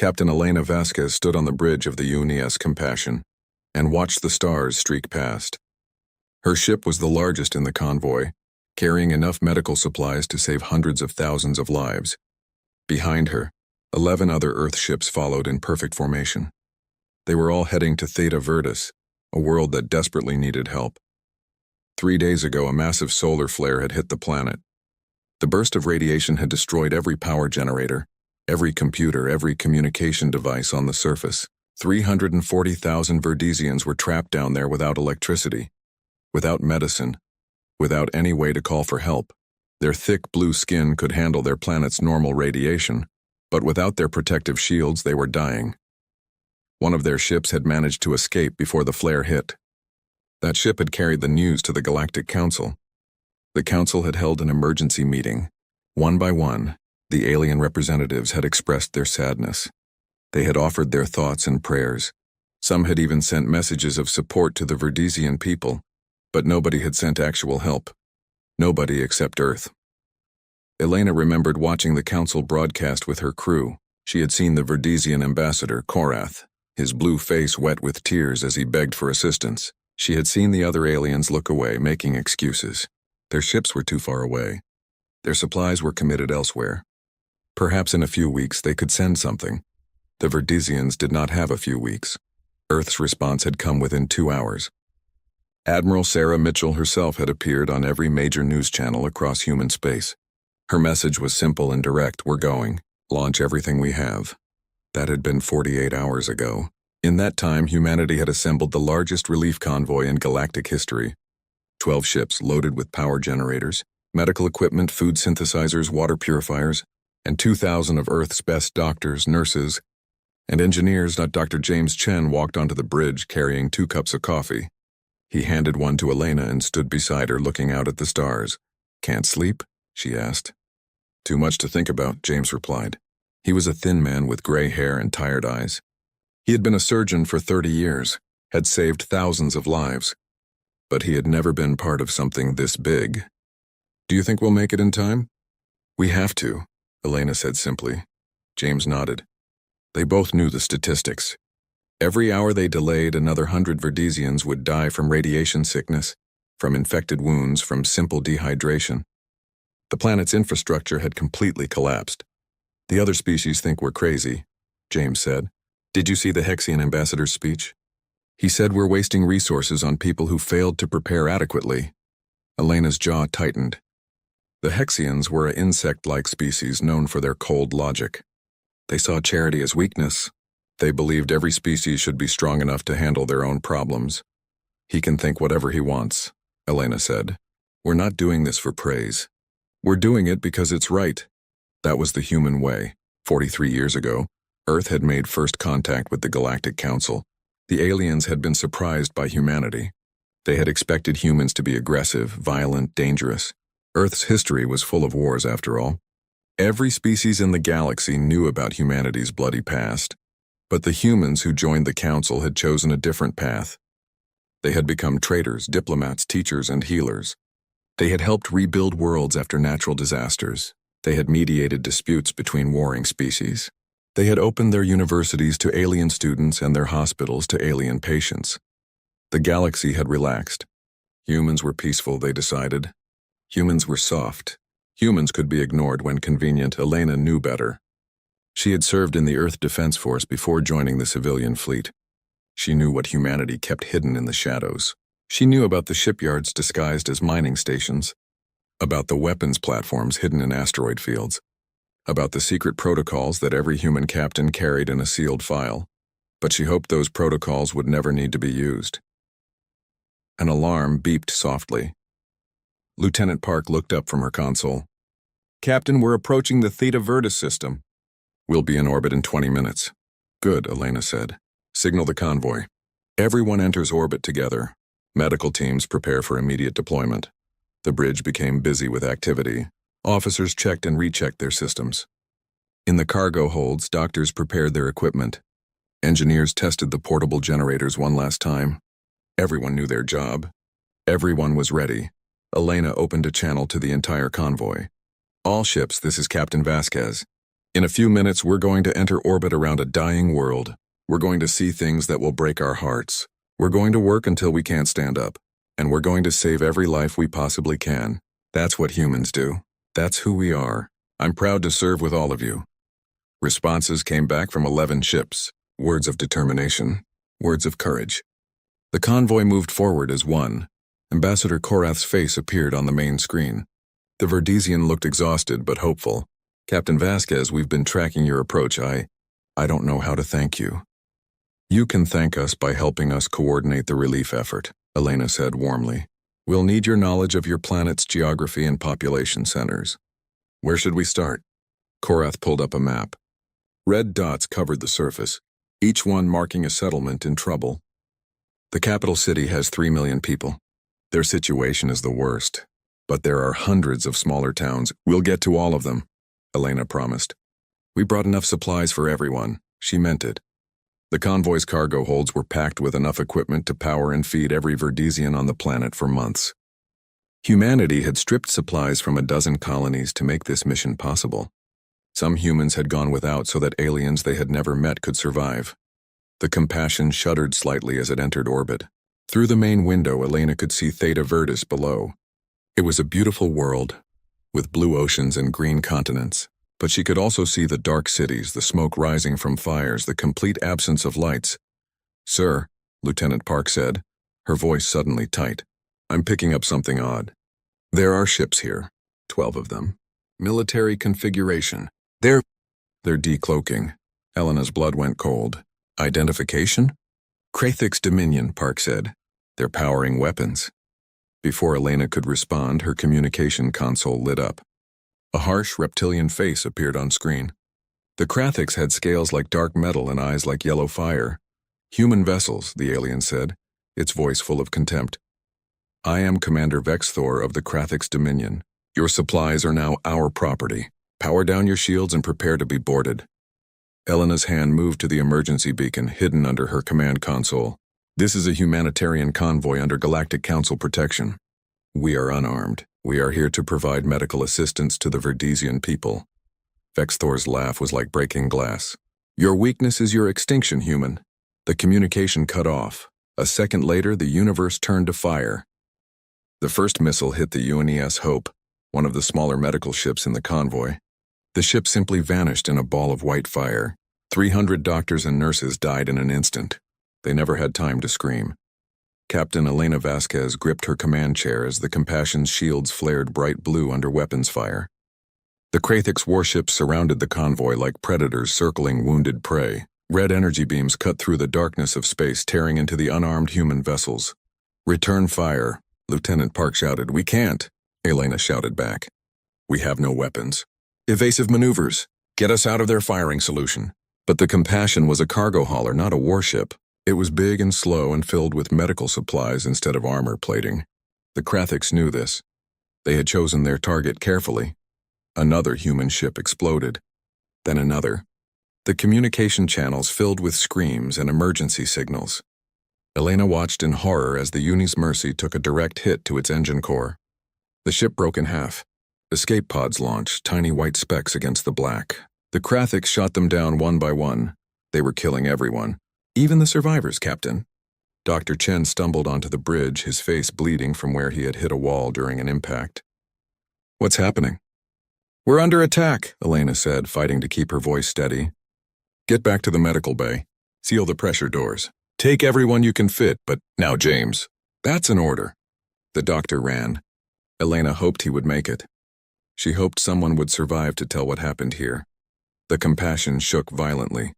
Captain Elena Vasquez stood on the bridge of the UNES Compassion and watched the stars streak past. Her ship was the largest in the convoy, carrying enough medical supplies to save hundreds of thousands of lives. Behind her, 11 other Earth ships followed in perfect formation. They were all heading to Theta Virtus, a world that desperately needed help. 3 days ago, a massive solar flare had hit the planet. The burst of radiation had destroyed every power generator, every computer, every communication device on the surface. 340,000 Verdesians were trapped down there without electricity, without medicine, without any way to call for help. Their thick blue skin could handle their planet's normal radiation, but without their protective shields, they were dying. One of their ships had managed to escape before the flare hit. That ship had carried the news to the Galactic Council. The Council had held an emergency meeting. One by one, the alien representatives had expressed their sadness. They had offered their thoughts and prayers. Some had even sent messages of support to the Verdesian people, but nobody had sent actual help. Nobody except Earth. Elena remembered watching the Council broadcast with her crew. She had seen the Verdesian ambassador, Korath, his blue face wet with tears as he begged for assistance. She had seen the other aliens look away, making excuses. Their ships were too far away. Their supplies were committed elsewhere. Perhaps in a few weeks they could send something. The Verdesians did not have a few weeks. Earth's response had come within 2 hours. Admiral Sarah Mitchell herself had appeared on every major news channel across human space. Her message was simple and direct: we're going. Launch everything we have. That had been 48 hours ago. In that time, humanity had assembled the largest relief convoy in galactic history. 12 ships loaded with power generators, medical equipment, food synthesizers, water purifiers, and 2,000 of Earth's best doctors, nurses, and engineers. Dr. James Chen walked onto the bridge carrying 2 cups of coffee. He handed one to Elena and stood beside her, looking out at the stars. "Can't sleep?" she asked. "Too much to think about," James replied. He was a thin man with gray hair and tired eyes. He had been a surgeon for 30 years, had saved thousands of lives, but he had never been part of something this big. "Do you think we'll make it in time?" "We have to," Elena said simply. James nodded. They both knew the statistics. Every hour they delayed, another 100 Verdesians would die from radiation sickness, from infected wounds, from simple dehydration. The planet's infrastructure had completely collapsed. "The other species think we're crazy," James said. "Did you see the Hexian ambassador's speech? He said we're wasting resources on people who failed to prepare adequately." Elena's jaw tightened. The Hexians were an insect-like species known for their cold logic. They saw charity as weakness. They believed every species should be strong enough to handle their own problems. "He can think whatever he wants," Elena said. "We're not doing this for praise. We're doing it because it's right." That was the human way. 43 years ago, Earth had made first contact with the Galactic Council. The aliens had been surprised by humanity. They had expected humans to be aggressive, violent, dangerous. Earth's history was full of wars, after all. Every species in the galaxy knew about humanity's bloody past. But the humans who joined the Council had chosen a different path. They had become traders, diplomats, teachers, and healers. They had helped rebuild worlds after natural disasters. They had mediated disputes between warring species. They had opened their universities to alien students and their hospitals to alien patients. The galaxy had relaxed. Humans were peaceful, they decided. Humans were soft. Humans could be ignored when convenient. Elena knew better. She had served in the Earth Defense Force before joining the civilian fleet. She knew what humanity kept hidden in the shadows. She knew about the shipyards disguised as mining stations, about the weapons platforms hidden in asteroid fields, about the secret protocols that every human captain carried in a sealed file. But she hoped those protocols would never need to be used. An alarm beeped softly. Lieutenant Park looked up from her console. "Captain, we're approaching the Theta Virtus system." "We'll be in orbit in 20 minutes. "Good," Elena said. "Signal the convoy." Everyone enters orbit together. Medical teams prepare for immediate deployment. The bridge became busy with activity. Officers checked and rechecked their systems. In the cargo holds, doctors prepared their equipment. Engineers tested the portable generators one last time. Everyone knew their job. Everyone was ready. Elena opened a channel to the entire convoy. "All ships, this is Captain Vasquez. In a few minutes, we're going to enter orbit around a dying world. We're going to see things that will break our hearts. We're going to work until we can't stand up. And we're going to save every life we possibly can. That's what humans do. That's who we are. I'm proud to serve with all of you." Responses came back from 11 ships. Words of determination. Words of courage. The convoy moved forward as one. Ambassador Korath's face appeared on the main screen. The Verdesian looked exhausted but hopeful. "Captain Vasquez, we've been tracking your approach. I don't know how to thank you." "You can thank us by helping us coordinate the relief effort," Elena said warmly. "We'll need your knowledge of your planet's geography and population centers." "Where should we start?" Korath pulled up a map. Red dots covered the surface, each one marking a settlement in trouble. "The capital city has 3 million people. Their situation is the worst. But there are hundreds of smaller towns. We'll get to all of them," Elena promised. "We brought enough supplies for everyone." She meant it. The convoy's cargo holds were packed with enough equipment to power and feed every Verdesian on the planet for months. Humanity had stripped supplies from a dozen colonies to make this mission possible. Some humans had gone without so that aliens they had never met could survive. The Compassion shuddered slightly as it entered orbit. Through the main window, Elena could see Theta Verdis below. It was a beautiful world, with blue oceans and green continents. But she could also see the dark cities, the smoke rising from fires, the complete absence of lights. "Sir," Lieutenant Park said, her voice suddenly tight, "I'm picking up something odd. There are ships here, 12 of them. Military configuration. They're decloaking." Elena's blood went cold. "Identification?" "Krathik's Dominion," Park said. "They're powering weapons." Before Elena could respond, her communication console lit up. A harsh reptilian face appeared on screen. The Krathiks had scales like dark metal and eyes like yellow fire. "Human vessels," the alien said, its voice full of contempt. "I am Commander Vexthor of the Krathiks Dominion. Your supplies are now our property. Power down your shields and prepare to be boarded." Elena's hand moved to the emergency beacon hidden under her command console. "This is a humanitarian convoy under Galactic Council protection. We are unarmed. We are here to provide medical assistance to the Verdesian people." Vexthor's laugh was like breaking glass. "Your weakness is your extinction, human." The communication cut off. A second later, the universe turned to fire. The first missile hit the UNES Hope, one of the smaller medical ships in the convoy. The ship simply vanished in a ball of white fire. 300 doctors and nurses died in an instant. They never had time to scream. Captain Elena Vasquez gripped her command chair as the Compassion's shields flared bright blue under weapons fire. The Krathik's warships surrounded the convoy like predators circling wounded prey. Red energy beams cut through the darkness of space, tearing into the unarmed human vessels. "Return fire," Lieutenant Park shouted. "We can't," Elena shouted back. "We have no weapons." "Evasive maneuvers. Get us out of their firing solution." But the Compassion was a cargo hauler, not a warship. It was big and slow and filled with medical supplies instead of armor plating. The Krathiks knew this. They had chosen their target carefully. Another human ship exploded. Then another. The communication channels filled with screams and emergency signals. Elena watched in horror as the Unis Mercy took a direct hit to its engine core. The ship broke in half. Escape pods launched, tiny white specks against the black. The Krathiks shot them down one by one. They were killing everyone. "Even the survivors, Captain." Dr. Chen stumbled onto the bridge, his face bleeding from where he had hit a wall during an impact. "What's happening?" "We're under attack," Elena said, fighting to keep her voice steady. "Get back to the medical bay. Seal the pressure doors. Take everyone you can fit, but now James." "That's an order." The doctor ran. Elena hoped he would make it. She hoped someone would survive to tell what happened here. The Compassion shook violently.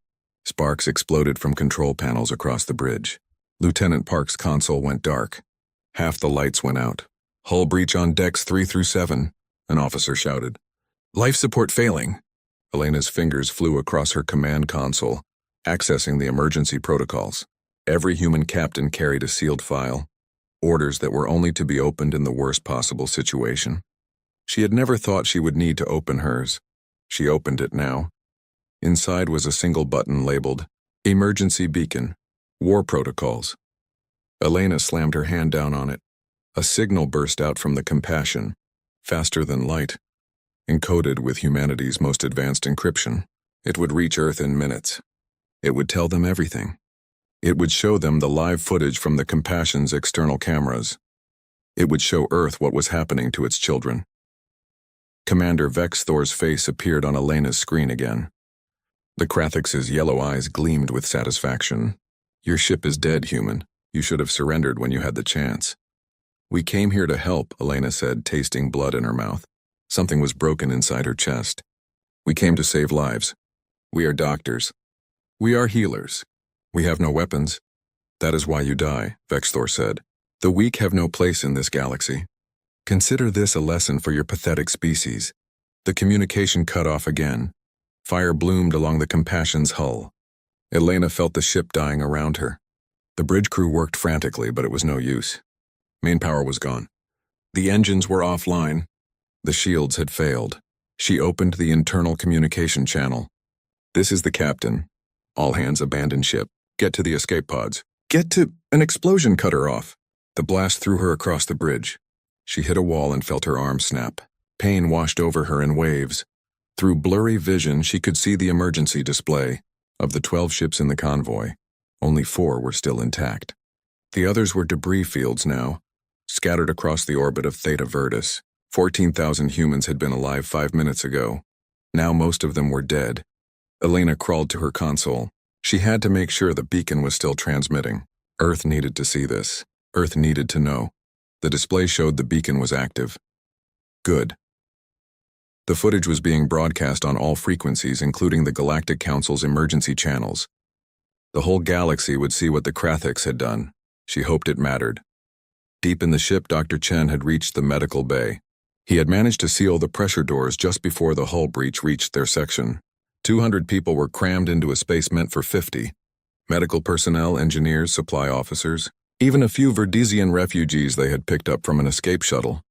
Sparks exploded from control panels across the bridge. Lieutenant Park's console went dark. Half the lights went out. "Hull breach on decks 3 through 7, an officer shouted. "Life support failing." Elena's fingers flew across her command console, accessing the emergency protocols. Every human captain carried a sealed file, orders that were only to be opened in the worst possible situation. She had never thought she would need to open hers. She opened it now. Inside was a single button labeled Emergency Beacon, War Protocols. Elena slammed her hand down on it. A signal burst out from the Compassion, faster than light. encoded with humanity's most advanced encryption. It would reach Earth in minutes. It would tell them everything. It would show them the live footage from the Compassion's external cameras. It would show Earth what was happening to its children. Commander Vex Thor's face appeared on Elena's screen again. The Krathix's yellow eyes gleamed with satisfaction. "Your ship is dead, human. You should have surrendered when you had the chance." "We came here to help," Elena said, tasting blood in her mouth. Something was broken inside her chest. "We came to save lives. We are doctors. We are healers. We have no weapons. That is why you die," Vex Thor said. "The weak have no place in this galaxy. Consider this a lesson for your pathetic species." The communication cut off again. Fire bloomed along the Compassion's hull. Elena felt the ship dying around her. The bridge crew worked frantically, but it was no use. Main power was gone. The engines were offline. The shields had failed. She opened the internal communication channel. "This is the captain. All hands abandon ship. Get to the escape pods. Get to—" An explosion cut her off. The blast threw her across the bridge. She hit a wall and felt her arm snap. Pain washed over her in waves. Through blurry vision, she could see the emergency display. Of the 12 ships in the convoy, only 4 were still intact. The others were debris fields now, scattered across the orbit of Theta Virtus. 14,000 humans had been alive 5 minutes ago. Now most of them were dead. Elena crawled to her console. She had to make sure the beacon was still transmitting. Earth needed to see this. Earth needed to know. The display showed the beacon was active. Good. The footage was being broadcast on all frequencies, including the Galactic Council's emergency channels. The whole galaxy would see what the Krathix had done. She hoped it mattered. Deep in the ship, Dr. Chen had reached the medical bay. He had managed to seal the pressure doors just before the hull breach reached their section. 200 people were crammed into a space meant for 50. Medical personnel, engineers, supply officers, even a few Verdesian refugees they had picked up from an escape shuttle.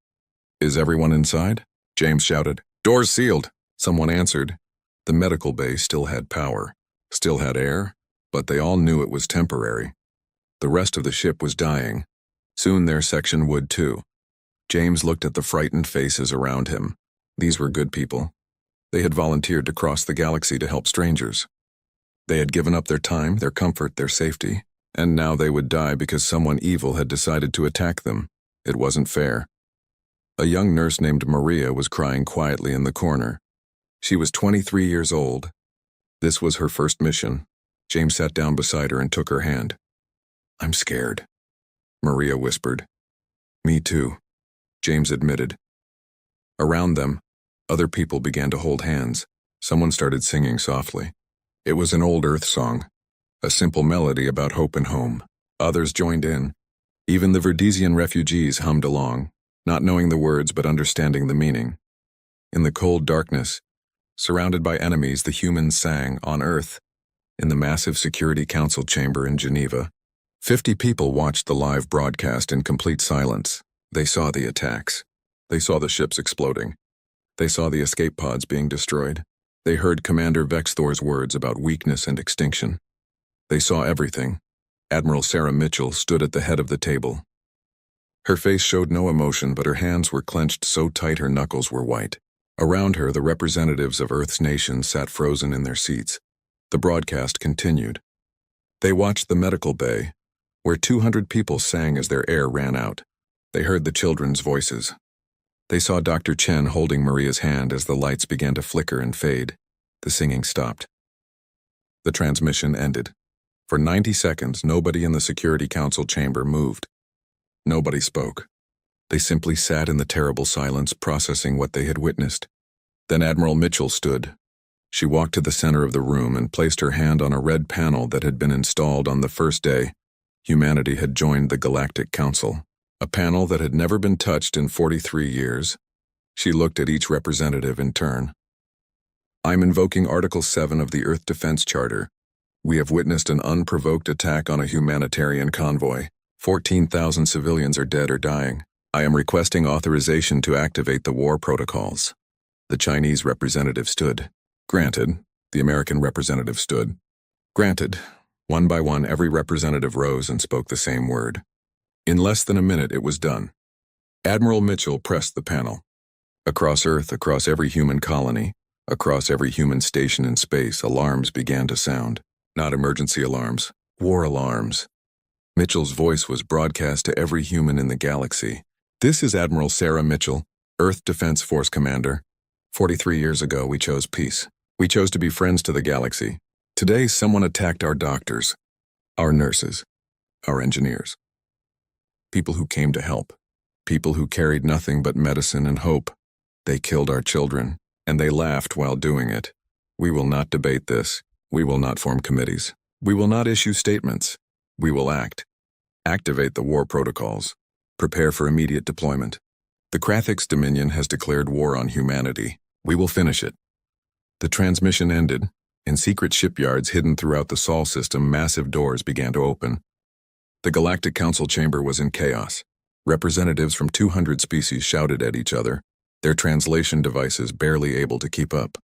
"Is everyone inside?" James shouted. "Doors sealed," someone answered. The medical bay still had power, still had air, but they all knew it was temporary. The rest of the ship was dying. Soon their section would too. James looked at the frightened faces around him. These were good people. They had volunteered to cross the galaxy to help strangers. They had given up their time, their comfort, their safety, and now they would die because someone evil had decided to attack them. It wasn't fair. A young nurse named Maria was crying quietly in the corner. She was 23 years old. This was her first mission. James sat down beside her and took her hand. "I'm scared," Maria whispered. "Me too," James admitted. Around them, other people began to hold hands. Someone started singing softly. It was an old Earth song, a simple melody about hope and home. Others joined in. Even the Verdesian refugees hummed along, not knowing the words but understanding the meaning. In the cold darkness, surrounded by enemies, the humans sang "On Earth" in the massive Security Council chamber in Geneva. 50 people watched the live broadcast in complete silence. They saw the attacks. They saw the ships exploding. They saw the escape pods being destroyed. They heard Commander Vex Thor's words about weakness and extinction. They saw everything. Admiral Sarah Mitchell stood at the head of the table. Her face showed no emotion, but her hands were clenched so tight her knuckles were white. Around her, the representatives of Earth's nations sat frozen in their seats. The broadcast continued. They watched the medical bay, where 200 people sang as their air ran out. They heard the children's voices. They saw Dr. Chen holding Maria's hand as the lights began to flicker and fade. The singing stopped. The transmission ended. For 90 seconds, nobody in the Security Council chamber moved. Nobody spoke. They simply sat in the terrible silence, processing what they had witnessed. Then Admiral Mitchell stood. She walked to the center of the room and placed her hand on a red panel that had been installed on the first day humanity had joined the Galactic Council, a panel that had never been touched in 43 years. She looked at each representative in turn. "I'm invoking Article 7 of the Earth Defense Charter. We have witnessed an unprovoked attack on a humanitarian convoy. 14,000 civilians are dead or dying. I am requesting authorization to activate the war protocols." The Chinese representative stood. "Granted." The American representative stood. "Granted." One by one, every representative rose and spoke the same word. In less than a minute, it was done. Admiral Mitchell pressed the panel. Across Earth, across every human colony, across every human station in space, alarms began to sound. Not emergency alarms, war alarms. Mitchell's voice was broadcast to every human in the galaxy. This is Admiral Sarah Mitchell, Earth Defense Force Commander. 43 years ago, we chose peace. We chose to be friends to the galaxy. Today, someone attacked our doctors, our nurses, our engineers. People who came to help. People who carried nothing but medicine and hope. They killed our children, and they laughed while doing it. We will not debate this. We will not form committees. We will not issue statements. We will act. Activate the war protocols. Prepare for immediate deployment. The Krathix Dominion has declared war on humanity. We will finish it. The transmission ended. In secret shipyards hidden throughout the Sol system, massive doors began to open. The Galactic Council chamber was in chaos. Representatives from 200 species shouted at each other, their translation devices barely able to keep up.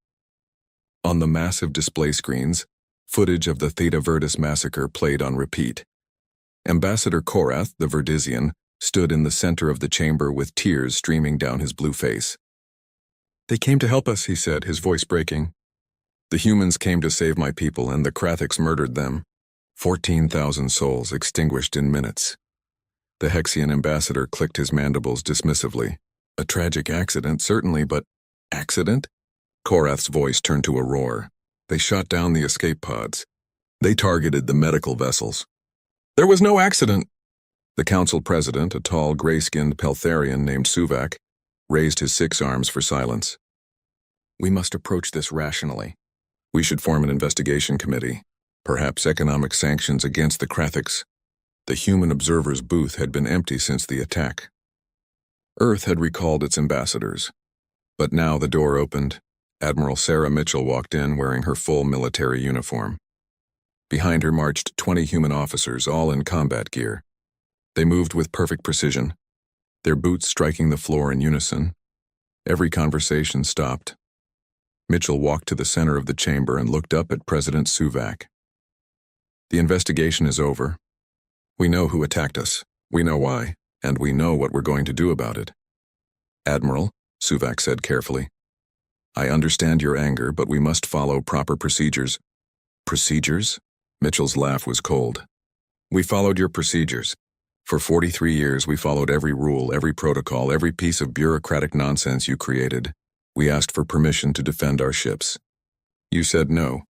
On the massive display screens, footage of the Theta Verdis massacre played on repeat. Ambassador Korath, the Verdizian, stood in the center of the chamber with tears streaming down his blue face. "They came to help us," he said, his voice breaking. "The humans came to save my people, and the Krathix murdered them. 14,000 souls extinguished in minutes." The Hexian ambassador clicked his mandibles dismissively. "A tragic accident, certainly, but accident?" Korath's voice turned to a roar. "They shot down the escape pods. They targeted the medical vessels. There was no accident." The council president, a tall, gray-skinned Peltharian named Suvak, raised his 6 arms for silence. "We must approach this rationally. We should form an investigation committee, perhaps economic sanctions against the Krathix." The human observer's booth had been empty since the attack. Earth had recalled its ambassadors. But now the door opened. Admiral Sarah Mitchell walked in wearing her full military uniform. Behind her marched 20 human officers, all in combat gear. They moved with perfect precision, their boots striking the floor in unison. Every conversation stopped. Mitchell walked to the center of the chamber and looked up at President Suvak. "The investigation is over. We know who attacked us. We know why. And we know what we're going to do about it." "Admiral," Suvak said carefully, "I understand your anger, but we must follow proper procedures." "Procedures?" Mitchell's laugh was cold. "We followed your procedures. For 43 years, we followed every rule, every protocol, every piece of bureaucratic nonsense you created. We asked for permission to defend our ships. You said no.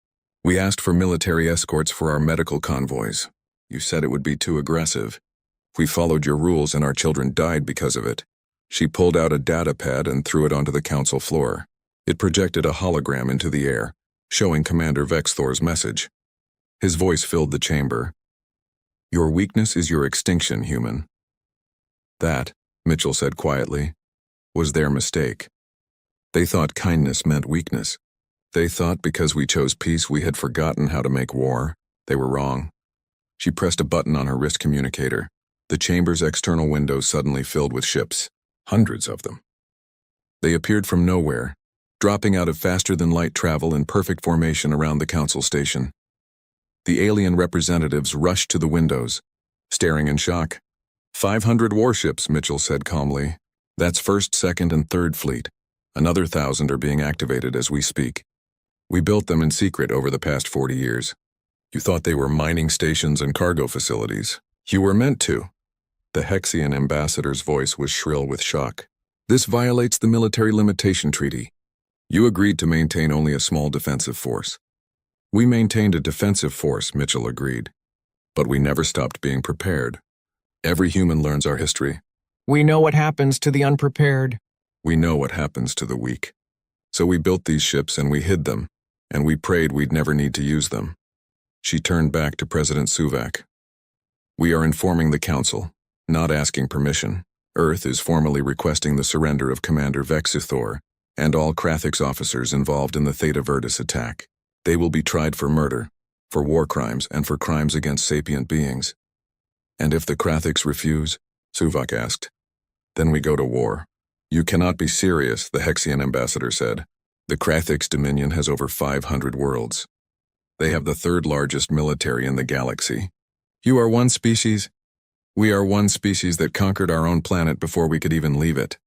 We asked for military escorts for our medical convoys. You said it would be too aggressive. We followed your rules and our children died because of it." She pulled out a data pad and threw it onto the council floor. It projected a hologram into the air, showing Commander Vexthor's message. His voice filled the chamber. "Your weakness is your extinction, human." "That," Mitchell said quietly, "was their mistake. They thought kindness meant weakness. They thought because we chose peace we had forgotten how to make war. They were wrong." She pressed a button on her wrist communicator. The chamber's external windows suddenly filled with ships, hundreds of them. They appeared from nowhere, dropping out of faster-than-light travel in perfect formation around the council station. The alien representatives rushed to the windows, staring in shock. 500 warships, Mitchell said calmly. "That's 1st, 2nd, and 3rd Fleet. Another 1,000 are being activated as we speak. We built them in secret over the past 40 years. You thought they were mining stations and cargo facilities. You were meant to." The Hexian ambassador's voice was shrill with shock. "This violates the military limitation treaty. You agreed to maintain only a small defensive force." "We maintained a defensive force," Mitchell agreed. "But we never stopped being prepared. Every human learns our history. We know what happens to the unprepared. We know what happens to the weak. So we built these ships and we hid them, and we prayed we'd never need to use them." She turned back to President Suvak. "We are informing the Council, not asking permission. Earth is formally requesting the surrender of Commander Vexithor and all Krathix officers involved in the Theta Verdis attack. They will be tried for murder, for war crimes, and for crimes against sapient beings." "And if the Krathix refuse?" Suvak asked. "Then we go to war." "You cannot be serious," the Hexian ambassador said. "The Krathix Dominion has over 500 worlds. They have the 3rd largest military in the galaxy. You are one species. We are one species that conquered our own planet before we could even leave it."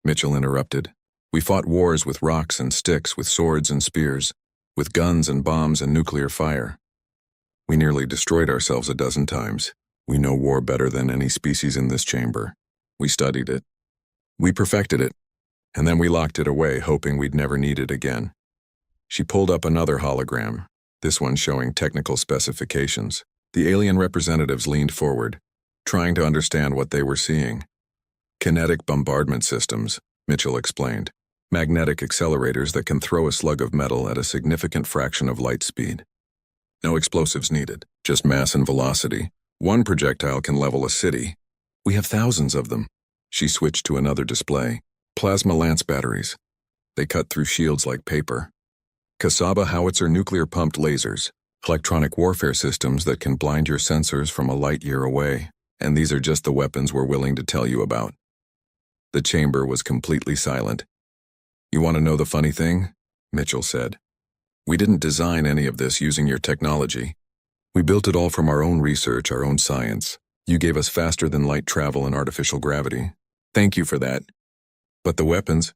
Mitchell interrupted. We fought wars with rocks and sticks, with swords and spears, with guns and bombs and nuclear fire. We nearly destroyed ourselves a dozen times. We know war better than any species in this chamber. We studied it. We perfected it. And then we locked it away, hoping we'd never need it again. She pulled up another hologram, this one showing technical specifications. The alien representatives leaned forward, trying to understand what they were seeing. Kinetic bombardment systems, Mitchell explained. Magnetic accelerators that can throw a slug of metal at a significant fraction of light speed. No explosives needed, just mass and velocity. One projectile can level a city. We have thousands of them. She switched to another display. Plasma lance batteries. They cut through shields like paper. Kasaba howitzer nuclear-pumped lasers. Electronic warfare systems that can blind your sensors from a light year away. And these are just the weapons we're willing to tell you about. The chamber was completely silent. You want to know the funny thing? Mitchell said. We didn't design any of this using your technology. We built it all from our own research, our own science. You gave us faster than light travel and artificial gravity. Thank you for that. But the weapons?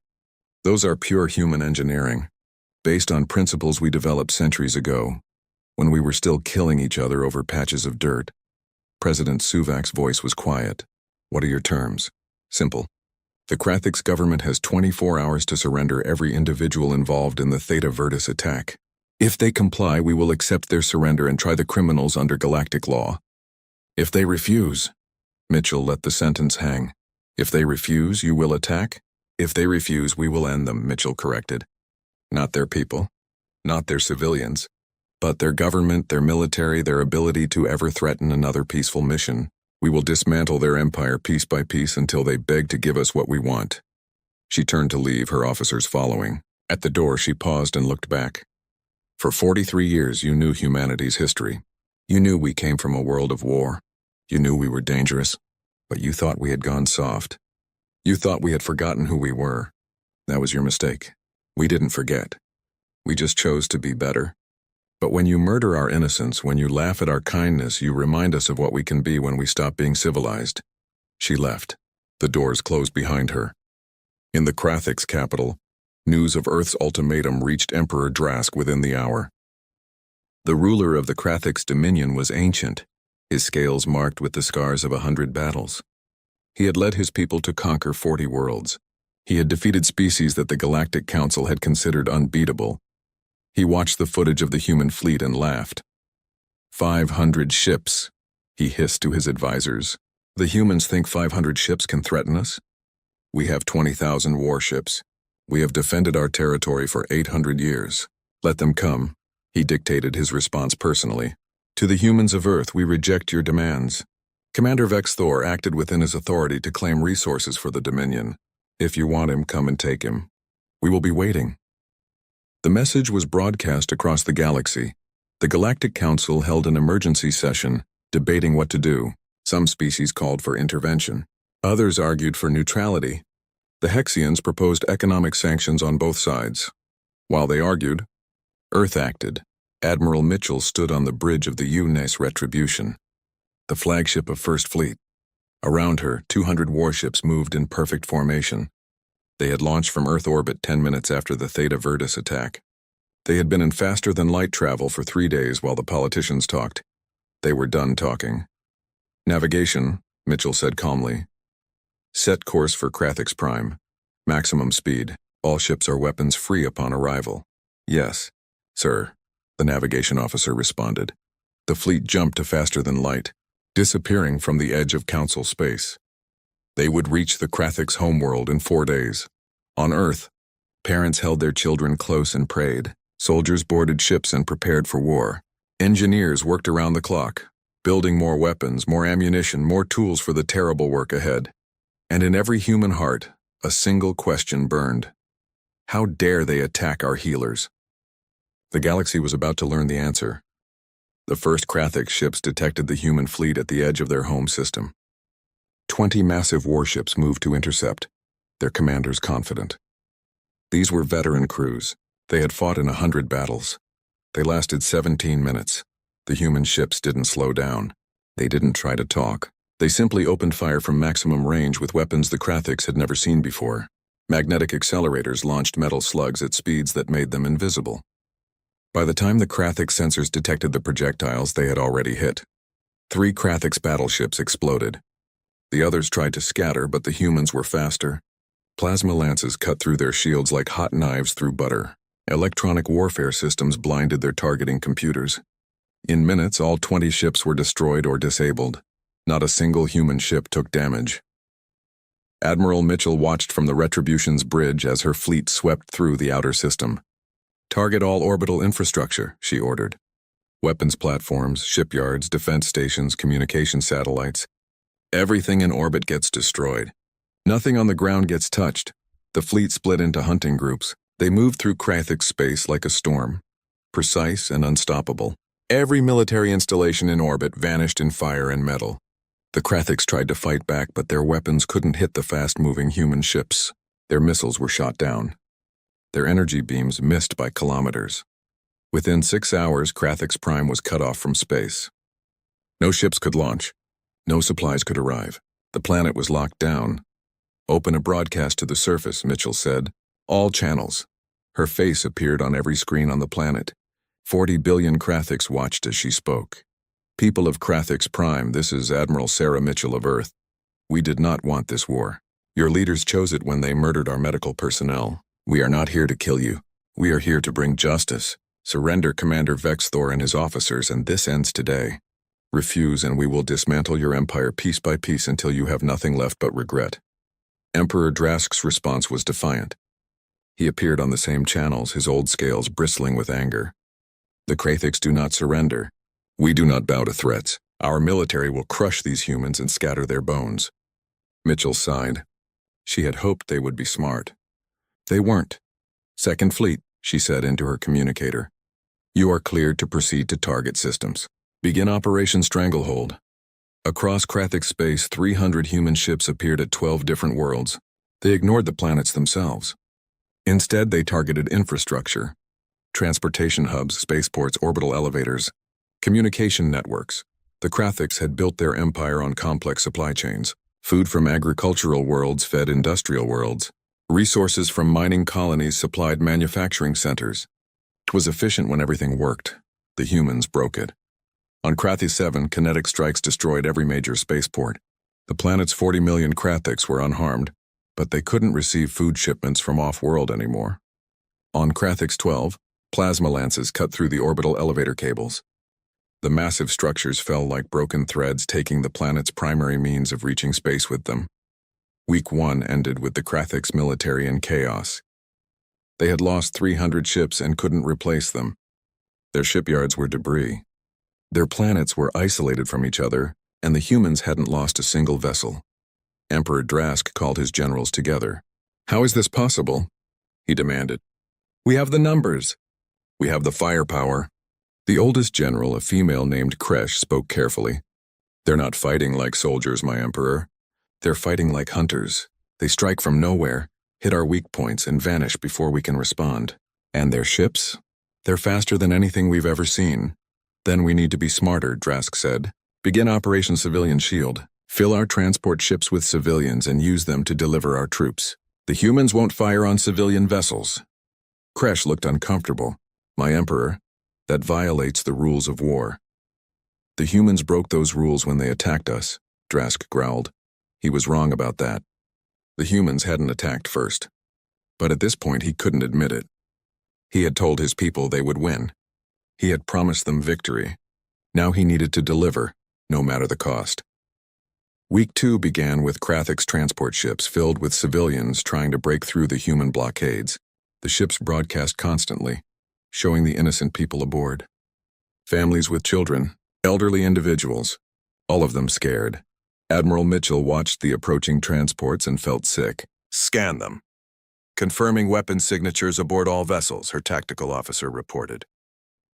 Those are pure human engineering, based on principles we developed centuries ago, when we were still killing each other over patches of dirt. President Suvak's voice was quiet. What are your terms? Simple. The Krathix government has 24 hours to surrender every individual involved in the Theta Virtus attack. If they comply, we will accept their surrender and try the criminals under galactic law. If they refuse, Mitchell let the sentence hang. If they refuse, you will attack? If they refuse, we will end them, Mitchell corrected. Not their people, not their civilians, but their government, their military, their ability to ever threaten another peaceful mission. We will dismantle their empire piece by piece until they beg to give us what we want. She turned to leave, her officers following. At the door, she paused and looked back. For 43 years, you knew humanity's history. You knew we came from a world of war. You knew we were dangerous, but you thought we had gone soft. You thought we had forgotten who we were. That was your mistake. We didn't forget. We just chose to be better. But when you murder our innocence, when you laugh at our kindness, you remind us of what we can be when we stop being civilized. She left. The doors closed behind her. In the Krathix capital, news of Earth's ultimatum reached Emperor Drask within the hour. The ruler of the Krathix dominion was ancient, his scales marked with the scars of 100 battles. He had led his people to conquer 40 worlds. He had defeated species that the Galactic Council had considered unbeatable. He watched the footage of the human fleet and laughed. 500 ships, he hissed to his advisors. The humans think 500 ships can threaten us? We have 20,000 warships. We have defended our territory for 800 years. Let them come, he dictated his response personally. To the humans of Earth, we reject your demands. Commander Vex Thor acted within his authority to claim resources for the Dominion. If you want him, come and take him. We will be waiting. The message was broadcast across the galaxy. The Galactic Council held an emergency session, debating what to do. Some species called for intervention. Others argued for neutrality. The Hexians proposed economic sanctions on both sides. While they argued, Earth acted. Admiral Mitchell stood on the bridge of the UNES Retribution, the flagship of First Fleet. Around her, 200 warships moved in perfect formation. They had launched from Earth orbit 10 minutes after the Theta Virtus attack. They had been in faster-than-light travel for 3 days while the politicians talked. They were done talking. Navigation, Mitchell said calmly. Set course for Krathix Prime. Maximum speed. All ships are weapons-free upon arrival. Yes, sir, the navigation officer responded. The fleet jumped to faster-than-light, disappearing from the edge of Council space. They would reach the Krathix homeworld in 4 days. On Earth, parents held their children close and prayed. Soldiers boarded ships and prepared for war. Engineers worked around the clock, building more weapons, more ammunition, more tools for the terrible work ahead. And in every human heart, a single question burned. How dare they attack our healers? The galaxy was about to learn the answer. The first Krathix ships detected the human fleet at the edge of their home system. 20 massive warships moved to intercept, their commanders confident. These were veteran crews. They had fought in 100 battles. They lasted 17 minutes. The human ships didn't slow down. They didn't try to talk. They simply opened fire from maximum range with weapons the Krathix had never seen before. Magnetic accelerators launched metal slugs at speeds that made them invisible. By the time the Krathix sensors detected the projectiles, they had already hit. 3 Krathix battleships exploded. The others tried to scatter, but the humans were faster. Plasma lances cut through their shields like hot knives through butter. Electronic warfare systems blinded their targeting computers. In minutes, all 20 ships were destroyed or disabled. Not a single human ship took damage. Admiral Mitchell watched from the Retribution's bridge as her fleet swept through the outer system. "Target all orbital infrastructure," she ordered. Weapons platforms, shipyards, defense stations, communication satellites. Everything in orbit gets destroyed. Nothing on the ground gets touched. The fleet split into hunting groups. They moved through Krathix space like a storm, precise and unstoppable. Every military installation in orbit vanished in fire and metal. The Krathix tried to fight back, but their weapons couldn't hit the fast-moving human ships. Their missiles were shot down. Their energy beams missed by kilometers. Within 6 hours, Krathix Prime was cut off from space. No ships could launch. No supplies could arrive. The planet was locked down. "Open a broadcast to the surface," Mitchell said. "All channels." Her face appeared on every screen on the planet. 40 billion Krathix watched as she spoke. "People of Krathix Prime, this is Admiral Sarah Mitchell of Earth. We did not want this war. Your leaders chose it when they murdered our medical personnel. We are not here to kill you. We are here to bring justice. Surrender Commander Vexthor and his officers, and this ends today. Refuse, and we will dismantle your empire piece by piece until you have nothing left but regret." Emperor Drask's response was defiant. He appeared on the same channels, his old scales bristling with anger. "The Krathix do not surrender. We do not bow to threats. Our military will crush these humans and scatter their bones." Mitchell sighed. She had hoped they would be smart. They weren't. "Second Fleet," she said into her communicator. "You are cleared to proceed to target systems. Begin Operation Stranglehold." Across Krathix space, 300 human ships appeared at 12 different worlds. They ignored the planets themselves. Instead, they targeted infrastructure. Transportation hubs, spaceports, orbital elevators, communication networks. The Krathix had built their empire on complex supply chains. Food from agricultural worlds fed industrial worlds. Resources from mining colonies supplied manufacturing centers. It was efficient when everything worked. The humans broke it. On Krathix 7, kinetic strikes destroyed every major spaceport. The planet's 40 million Krathix were unharmed, but they couldn't receive food shipments from off-world anymore. On Krathix 12, plasma lances cut through the orbital elevator cables. The massive structures fell like broken threads, taking the planet's primary means of reaching space with them. Week 1 ended with the Krathix military in chaos. They had lost 300 ships and couldn't replace them. Their shipyards were debris. Their planets were isolated from each other, and the humans hadn't lost a single vessel. Emperor Drask called his generals together. "How is this possible?" he demanded. "We have the numbers. We have the firepower." The oldest general, a female named Kresh, spoke carefully. "They're not fighting like soldiers, my emperor. They're fighting like hunters. They strike from nowhere, hit our weak points, and vanish before we can respond. And their ships? They're faster than anything we've ever seen." "Then we need to be smarter," Drask said. "Begin Operation Civilian Shield. Fill our transport ships with civilians and use them to deliver our troops. The humans won't fire on civilian vessels." Kresh looked uncomfortable. "My emperor, that violates the rules of war." "The humans broke those rules when they attacked us," Drask growled. He was wrong about that. The humans hadn't attacked first. But at this point he couldn't admit it. He had told his people they would win. He had promised them victory. Now he needed to deliver, no matter the cost. Week 2 began with Krathix transport ships filled with civilians trying to break through the human blockades. The ships broadcast constantly, showing the innocent people aboard. Families with children, elderly individuals, all of them scared. Admiral Mitchell watched the approaching transports and felt sick. "Scan them. Confirming weapon signatures aboard all vessels," her tactical officer reported.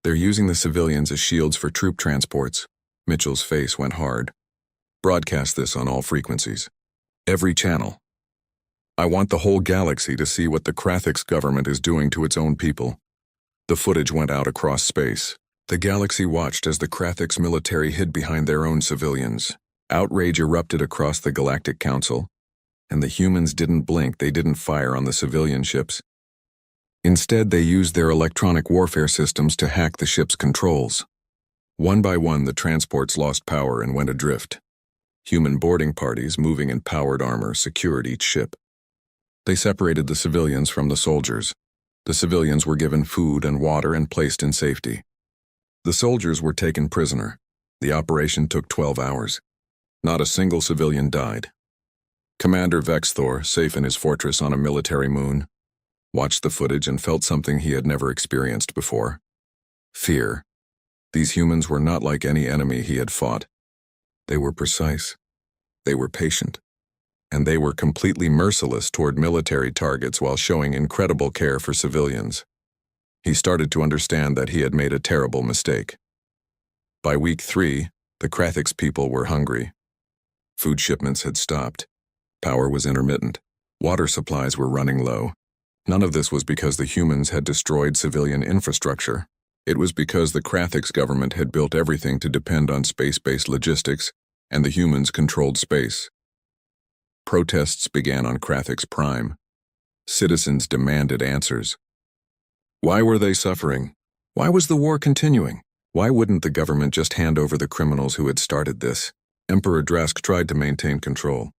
"They're using the civilians as shields for troop transports." Mitchell's face went hard. "Broadcast this on all frequencies. Every channel. I want the whole galaxy to see what the Krathix government is doing to its own people." The footage went out across space. The galaxy watched as the Krathix military hid behind their own civilians. Outrage erupted across the Galactic Council. and the humans didn't blink, they didn't fire on the civilian ships. Instead, they used their electronic warfare systems to hack the ship's controls. One by one, the transports lost power and went adrift. Human boarding parties, moving in powered armor, secured each ship. They separated the civilians from the soldiers. The civilians were given food and water and placed in safety. The soldiers were taken prisoner. The operation took 12 hours. Not a single civilian died. Commander Vexthor, safe in his fortress on a military moon, watched the footage and felt something he had never experienced before. Fear. These humans were not like any enemy he had fought. They were precise. They were patient. And they were completely merciless toward military targets while showing incredible care for civilians. He started to understand that he had made a terrible mistake. By week 3, the Krathix people were hungry. Food shipments had stopped. Power was intermittent. Water supplies were running low. None of this was because the humans had destroyed civilian infrastructure. It was because the Krathix government had built everything to depend on space-based logistics, and the humans controlled space. Protests began on Krathix Prime. Citizens demanded answers. Why were they suffering? Why was the war continuing? Why wouldn't the government just hand over the criminals who had started this? Emperor Drask tried to maintain control.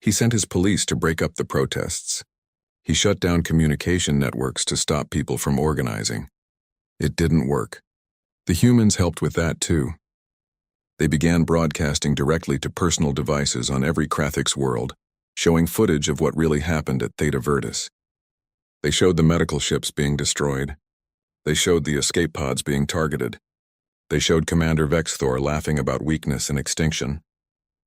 He sent his police to break up the protests. He shut down communication networks to stop people from organizing. It didn't work. The humans helped with that too. They began broadcasting directly to personal devices on every Krathix world, showing footage of what really happened at Theta Virtus. They showed the medical ships being destroyed. They showed the escape pods being targeted. They showed Commander Vexthor laughing about weakness and extinction.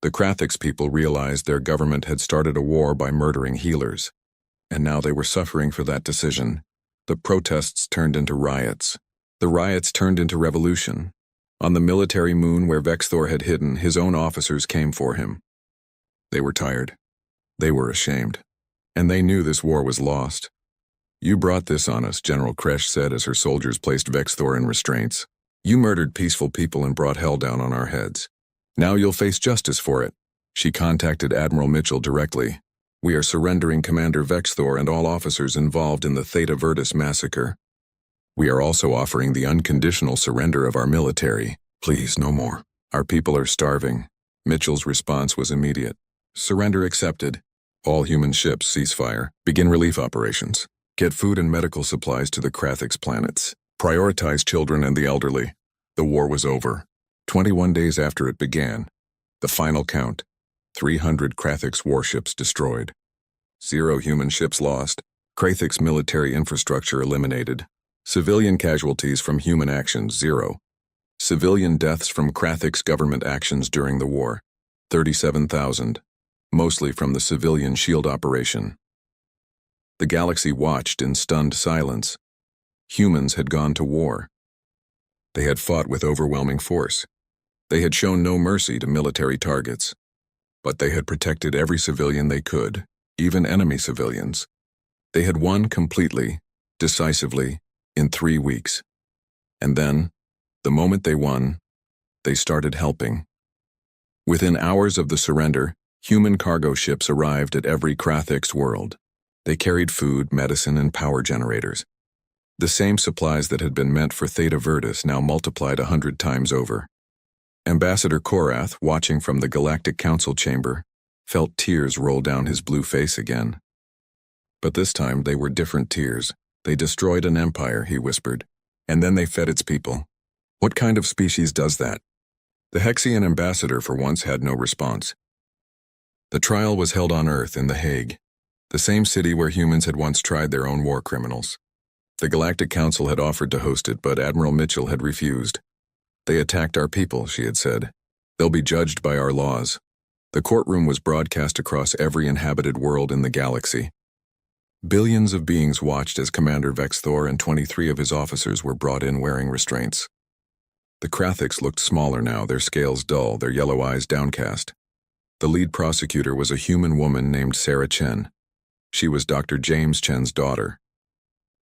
The Krathix people realized their government had started a war by murdering healers. And now they were suffering for that decision. The protests turned into riots. The riots turned into revolution. On the military moon where Vexthor had hidden, his own officers came for him. They were tired. They were ashamed. And they knew this war was lost. You brought this on us, General Kresh said as her soldiers placed Vexthor in restraints. You murdered peaceful people and brought hell down on our heads. Now you'll face justice for it. She contacted Admiral Mitchell directly. We are surrendering Commander Vexthor and all officers involved in the Theta Virtus massacre. We are also offering the unconditional surrender of our military. Please, no more. Our people are starving. Mitchell's response was immediate. Surrender accepted. All human ships cease fire. Begin relief operations. Get food and medical supplies to the Krathix planets. Prioritize children and the elderly. The war was over. 21 days after it began. The final count. 300 Krathix warships destroyed. 0 human ships lost. Krathix military infrastructure eliminated. Civilian casualties from human actions, 0. Civilian deaths from Krathix government actions during the war, 37,000, mostly from the civilian shield operation. The galaxy watched in stunned silence. Humans had gone to war. They had fought with overwhelming force. They had shown no mercy to military targets. But they had protected every civilian they could, even enemy civilians. They had won completely, decisively, in 3 weeks. And then, the moment they won, they started helping. Within hours of the surrender, human cargo ships arrived at every Krathix world. They carried food, medicine, and power generators. The same supplies that had been meant for Theta Virtus now multiplied 100 times over. Ambassador Korath, watching from the Galactic Council chamber, felt tears roll down his blue face again. But this time they were different tears. They destroyed an empire, he whispered, and then they fed its people. What kind of species does that? The Hexian ambassador for once had no response. The trial was held on Earth in The Hague, the same city where humans had once tried their own war criminals. The Galactic Council had offered to host it, but Admiral Mitchell had refused. They attacked our people, she had said. They'll be judged by our laws. The courtroom was broadcast across every inhabited world in the galaxy. Billions of beings watched as Commander Vexthor and 23 of his officers were brought in wearing restraints. The Krathix looked smaller now, their scales dull, their yellow eyes downcast. The lead prosecutor was a human woman named Sarah Chen. She was Dr. James Chen's daughter.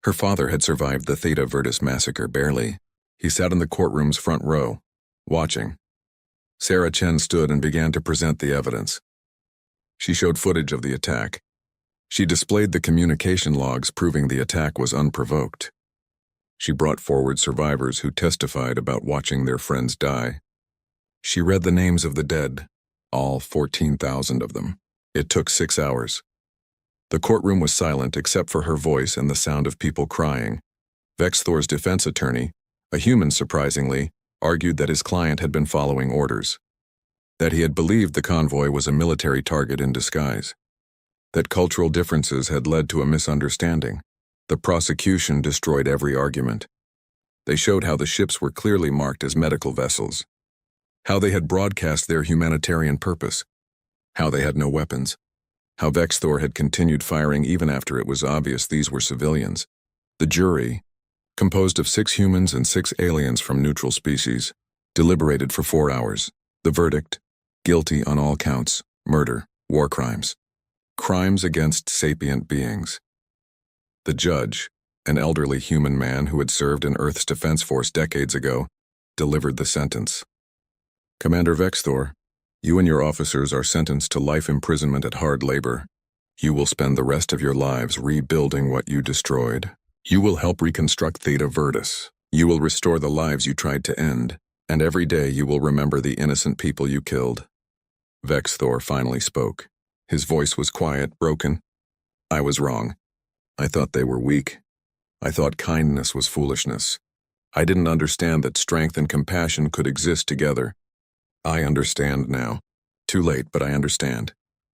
Her father had survived the Theta Virtus massacre barely. He sat in the courtroom's front row, watching. Sarah Chen stood and began to present the evidence. She showed footage of the attack. She displayed the communication logs proving the attack was unprovoked. She brought forward survivors who testified about watching their friends die. She read the names of the dead, all 14,000 of them. It took 6 hours. The courtroom was silent except for her voice and the sound of people crying. Vexthor's defense attorney, a human surprisingly, argued that his client had been following orders, that he had believed the convoy was a military target in disguise, that cultural differences had led to a misunderstanding. The prosecution destroyed every argument. They showed how the ships were clearly marked as medical vessels, how they had broadcast their humanitarian purpose, how they had no weapons, how Vexthor had continued firing even after it was obvious these were civilians. The jury, composed of 6 humans and 6 aliens from neutral species, deliberated for 4 hours. The verdict: guilty on all counts, murder, war crimes, crimes against sapient beings. The judge, an elderly human man who had served in Earth's Defense Force decades ago, delivered the sentence. Commander Vexthor, you and your officers are sentenced to life imprisonment at hard labor. You will spend the rest of your lives rebuilding what you destroyed. You will help reconstruct Theta Virtus. You will restore the lives you tried to end, and every day you will remember the innocent people you killed. Vexthor finally spoke. His voice was quiet, broken. I was wrong. I thought they were weak. I thought kindness was foolishness. I didn't understand that strength and compassion could exist together. I understand now. Too late, but I understand.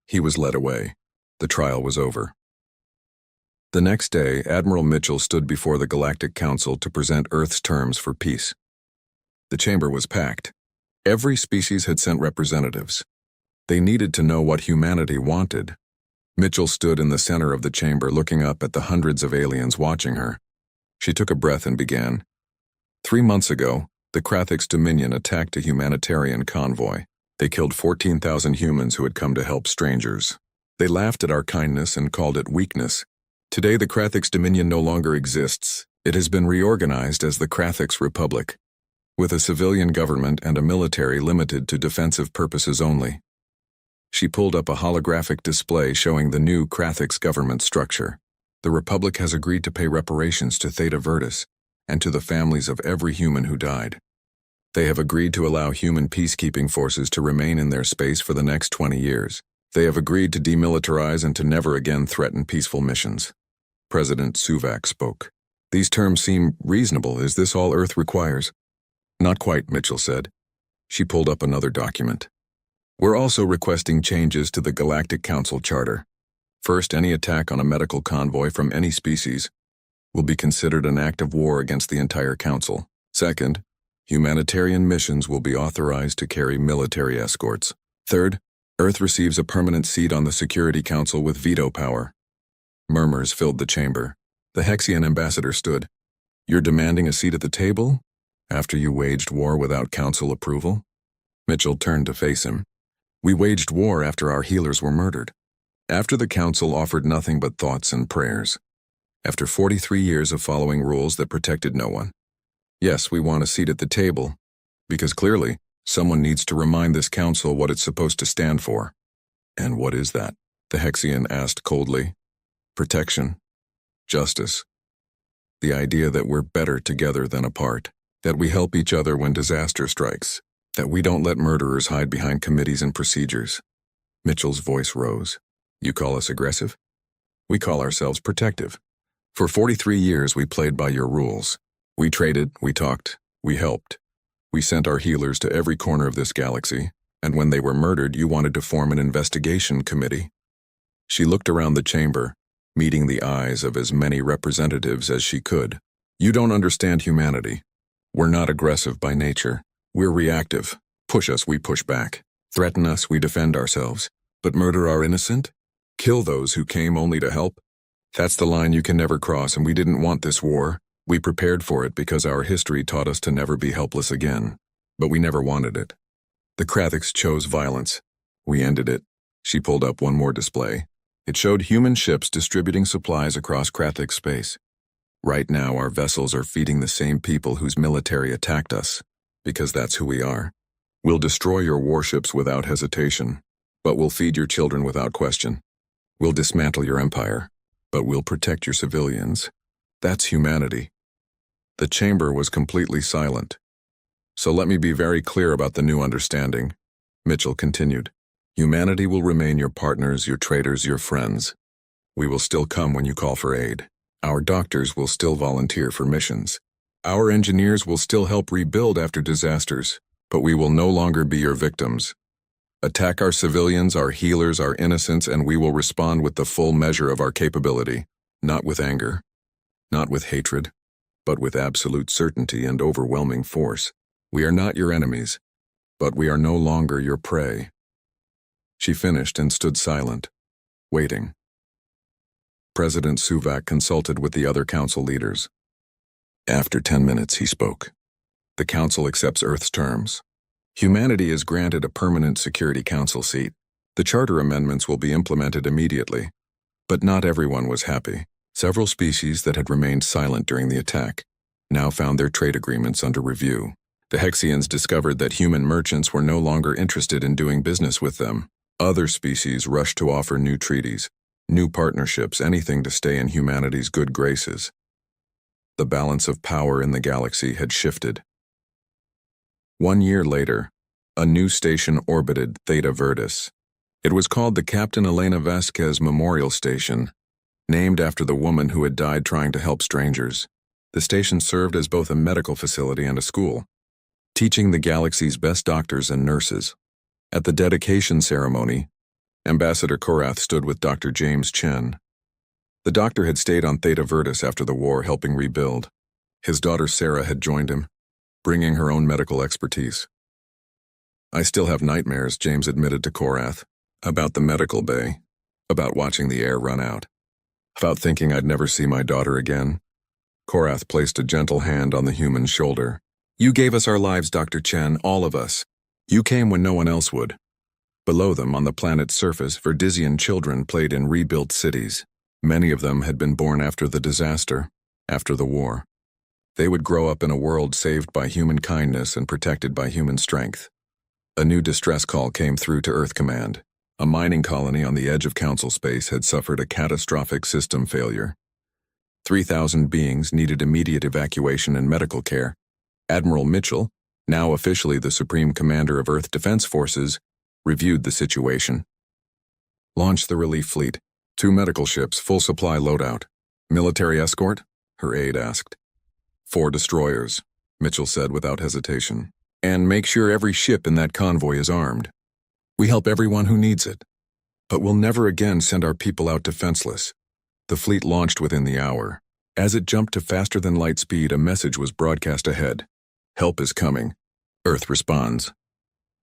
He was led away. The trial was over. The next day, Admiral Mitchell stood before the Galactic Council to present Earth's terms for peace. The chamber was packed. Every species had sent representatives. They needed to know what humanity wanted. Mitchell stood in the center of the chamber looking up at the hundreds of aliens watching her. She took a breath and began. 3 months ago, the Krathix Dominion attacked a humanitarian convoy. They killed 14,000 humans who had come to help strangers. They laughed at our kindness and called it weakness. Today the Krathix Dominion no longer exists. It has been reorganized as the Krathix Republic, with a civilian government and a military limited to defensive purposes only. She pulled up a holographic display showing the new Krathix government structure. The Republic has agreed to pay reparations to Theta Virtus and to the families of every human who died. They have agreed to allow human peacekeeping forces to remain in their space for the next 20 years. They have agreed to demilitarize and to never again threaten peaceful missions. President Suvak spoke. These terms seem reasonable. Is this all Earth requires? Not quite, Mitchell said. She pulled up another document. We're also requesting changes to the Galactic Council Charter. First, any attack on a medical convoy from any species will be considered an act of war against the entire Council. Second, humanitarian missions will be authorized to carry military escorts. Third, Earth receives a permanent seat on the Security Council with veto power. Murmurs filled the chamber. The Hexian ambassador stood. You're demanding a seat at the table? After you waged war without Council approval? Mitchell turned to face him. We waged war after our healers were murdered. After the Council offered nothing but thoughts and prayers. After 43 years of following rules that protected no one. Yes, we want a seat at the table, because clearly, someone needs to remind this Council what it's supposed to stand for. And what is that? The Hexian asked coldly. Protection. Justice. The idea that we're better together than apart. That we help each other when disaster strikes. That we don't let murderers hide behind committees and procedures. Mitchell's voice rose. You call us aggressive? We call ourselves protective. For 43 years we played by your rules. We traded, we talked, we helped. We sent our healers to every corner of this galaxy, and when they were murdered you wanted to form an investigation committee. She looked around the chamber, meeting the eyes of as many representatives as she could. You don't understand humanity. We're not aggressive by nature. We're reactive. Push us, we push back. Threaten us, we defend ourselves. But murder our innocent? Kill those who came only to help? That's the line you can never cross, and we didn't want this war. We prepared for it because our history taught us to never be helpless again. But we never wanted it. The Krathix chose violence. We ended it. She pulled up one more display. It showed human ships distributing supplies across Krathix space. Right now our vessels are feeding the same people whose military attacked us, because that's who we are. We'll destroy your warships without hesitation. but we'll feed your children without question. We'll dismantle your empire, but we'll protect your civilians. That's humanity. The chamber was completely silent. So let me be very clear about the new understanding, Mitchell continued. Humanity will remain your partners, your traitors, your friends. We will still come when you call for aid. Our doctors will still volunteer for missions. Our engineers will still help rebuild after disasters, but we will no longer be your victims. Attack our civilians, our healers, our innocents, and we will respond with the full measure of our capability, not with anger, not with hatred, but with absolute certainty and overwhelming force. We are not your enemies, but we are no longer your prey. She finished and stood silent, waiting. President Suvak consulted with the other council leaders. After 10 minutes, he spoke. The council accepts Earth's terms. Humanity is granted a permanent Security Council seat. The charter amendments will be implemented immediately. But not everyone was happy. Several species that had remained silent during the attack now found their trade agreements under review. The Hexians discovered that human merchants were no longer interested in doing business with them. Other species rushed to offer new treaties, new partnerships, anything to stay in humanity's good graces. The balance of power in the galaxy had shifted. 1 year later, a new station orbited Theta Virtus. It was called the Captain Elena Vasquez Memorial Station, named after the woman who had died trying to help strangers. The station served as both a medical facility and a school, teaching the galaxy's best doctors and nurses. At the dedication ceremony, Ambassador Korath stood with Dr. James Chen. The doctor had stayed on Theta Virtus after the war, helping rebuild. His daughter Sarah had joined him, bringing her own medical expertise. I still have nightmares, James admitted to Korath, about the medical bay, about watching the air run out, about thinking I'd never see my daughter again. Korath placed a gentle hand on the human's shoulder. You gave us our lives, Dr. Chen, all of us. You came when no one else would. Below them, on the planet's surface, Verdizian children played in rebuilt cities. Many of them had been born after the disaster, after the war. They would grow up in a world saved by human kindness and protected by human strength. A new distress call came through to Earth Command. A mining colony on the edge of Council space had suffered a catastrophic system failure. 3,000 beings needed immediate evacuation and medical care. Admiral Mitchell, now officially the Supreme Commander of Earth Defense Forces, reviewed the situation. Launch the relief fleet. 2 medical ships, full supply loadout. Military escort? Her aide asked. 4 destroyers, Mitchell said without hesitation. And make sure every ship in that convoy is armed. We help everyone who needs it. But we'll never again send our people out defenseless. The fleet launched within the hour. As it jumped to faster-than-light speed, a message was broadcast ahead. Help is coming. Earth responds.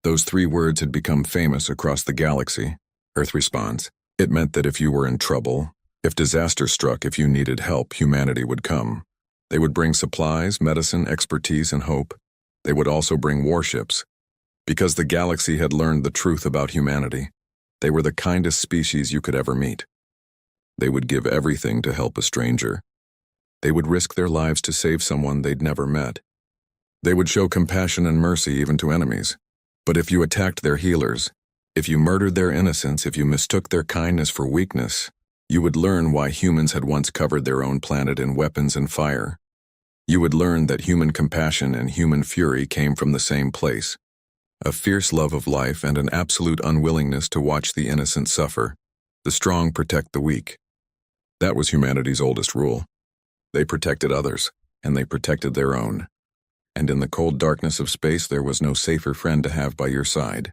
Those 3 words had become famous across the galaxy. Earth responds. It meant that if you were in trouble, if disaster struck, if you needed help, humanity would come. They would bring supplies, medicine, expertise, and hope. They would also bring warships. Because the galaxy had learned the truth about humanity. They were the kindest species you could ever meet. They would give everything to help a stranger. They would risk their lives to save someone they'd never met. They would show compassion and mercy even to enemies. But if you attacked their healers, if you murdered their innocence, if you mistook their kindness for weakness, you would learn why humans had once covered their own planet in weapons and fire. You would learn that human compassion and human fury came from the same place. A fierce love of life and an absolute unwillingness to watch the innocent suffer. The strong protect the weak. That was humanity's oldest rule. They protected others, and they protected their own. And in the cold darkness of space, there was no safer friend to have by your side.